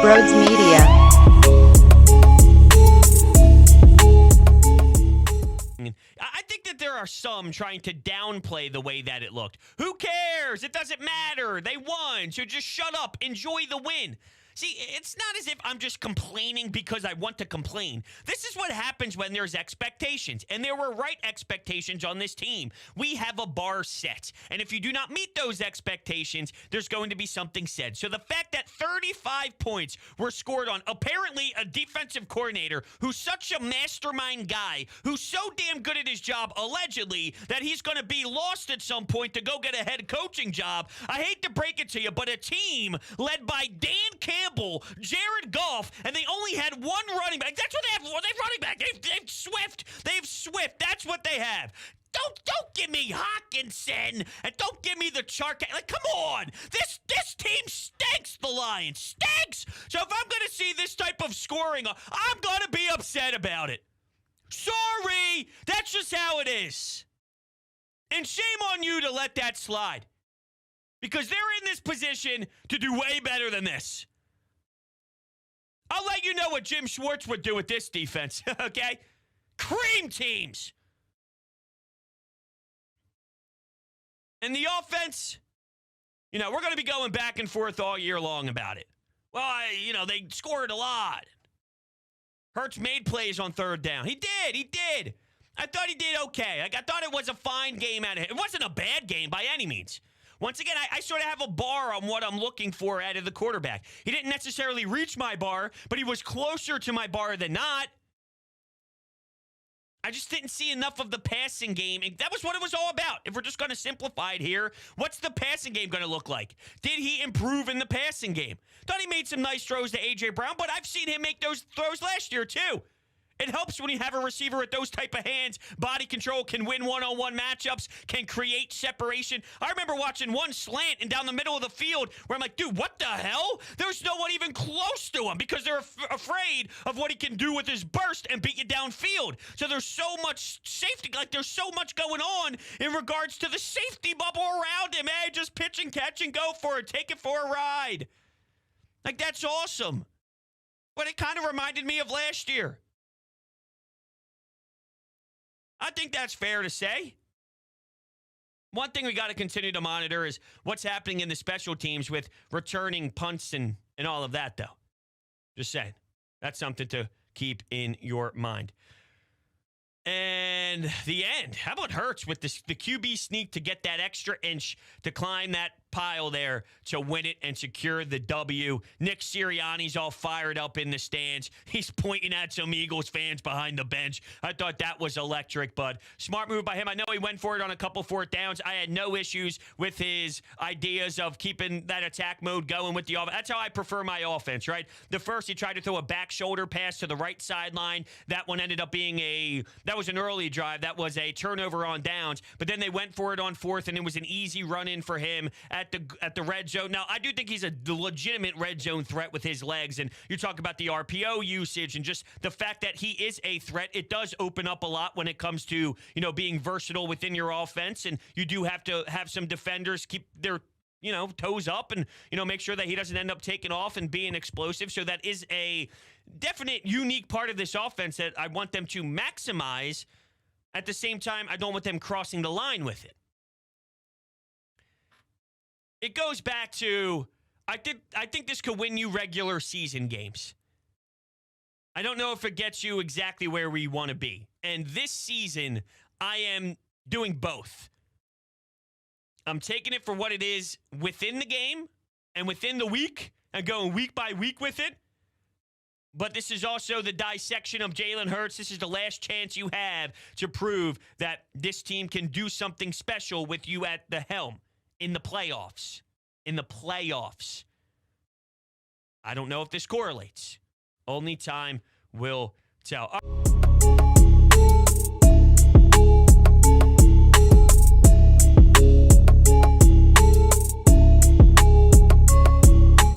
Brodes Media. I think that there are some trying to downplay the way that it looked. Who cares? It doesn't matter. They won, so just shut up. Enjoy the win. See, it's not as if I'm just complaining because I want to complain. This is what happens when there's expectations, and there were right expectations on this team. We have a bar set, and if you do not meet those expectations, there's going to be something said. So the fact that 35 points were scored on apparently a defensive coordinator who's such a mastermind guy, who's so damn good at his job, allegedly, that he's going to be lost at some point to go get a head coaching job. I hate to break it to you, but a team led by Dan Campbell, Jared Goff, and they only had one running back. That's what they have. They have running back. They've Swift. They've Swift. That's what they have. Don't give me Hawkinson, and don't give me the Chark. Like, come on. This team stinks, the Lions. Stinks. So if I'm going to see this type of scoring, I'm going to be upset about it. Sorry. That's just how it is. And shame on you to let that slide. Because they're in this position to do way better than this. I'll let you know what Jim Schwartz would do with this defense, okay? Cream teams. And the offense, we're going to be going back and forth all year long about it. Well, they scored a lot. Hurts made plays on third down. He did. I thought he did okay. I thought it was a fine game out of him. It wasn't a bad game by any means. Once again, I sort of have a bar on what I'm looking for out of the quarterback. He didn't necessarily reach my bar, but he was closer to my bar than not. I just didn't see enough of the passing game. And that was what it was all about. If we're just going to simplify it here, what's the passing game going to look like? Did he improve in the passing game? Thought he made some nice throws to A.J. Brown, but I've seen him make those throws last year too. It helps when you have a receiver with those type of hands, body control, can win one-on-one matchups, can create separation. I remember watching one slant and down the middle of the field where I'm like, dude, what the hell? There's no one even close to him because they're afraid of what he can do with his burst and beat you downfield. So there's so much safety, there's so much going on in regards to the safety bubble around him. Hey, just pitch and catch and go for it. Take it for a ride. That's awesome. But it kind of reminded me of last year. I think that's fair to say. One thing we got to continue to monitor is what's happening in the special teams with returning punts and all of that, though. Just saying. That's something to keep in your mind. And the end. How about Hurts with the QB sneak to get that extra inch to climb that pile there to win it and secure the W. Nick Sirianni's all fired up in the stands. He's pointing at some Eagles fans behind the bench. I thought that was electric, but smart move by him. I know he went for it on a couple fourth downs. I had no issues with his ideas of keeping that attack mode going with the offense. That's how I prefer my offense, right? The first, he tried to throw a back shoulder pass to the right sideline. That one ended up being that was an early drive. That was a turnover on downs, but then they went for it on fourth, and it was an easy run in for him at the red zone. Now, I do think he's a legitimate red zone threat with his legs, and you talk about the RPO usage and just the fact that he is a threat. It does open up a lot when it comes to, being versatile within your offense, and you do have to have some defenders keep their toes up and, make sure that he doesn't end up taking off and being explosive. So that is a definite unique part of this offense that I want them to maximize. At the same time, I don't want them crossing the line with it. It goes back to, I think this could win you regular season games. I don't know if it gets you exactly where we want to be. And this season, I am doing both. I'm taking it for what it is within the game and within the week and going week by week with it. But this is also the dissection of Jalen Hurts. This is the last chance you have to prove that this team can do something special with you at the helm. In the playoffs. I don't know if this correlates. Only time will tell.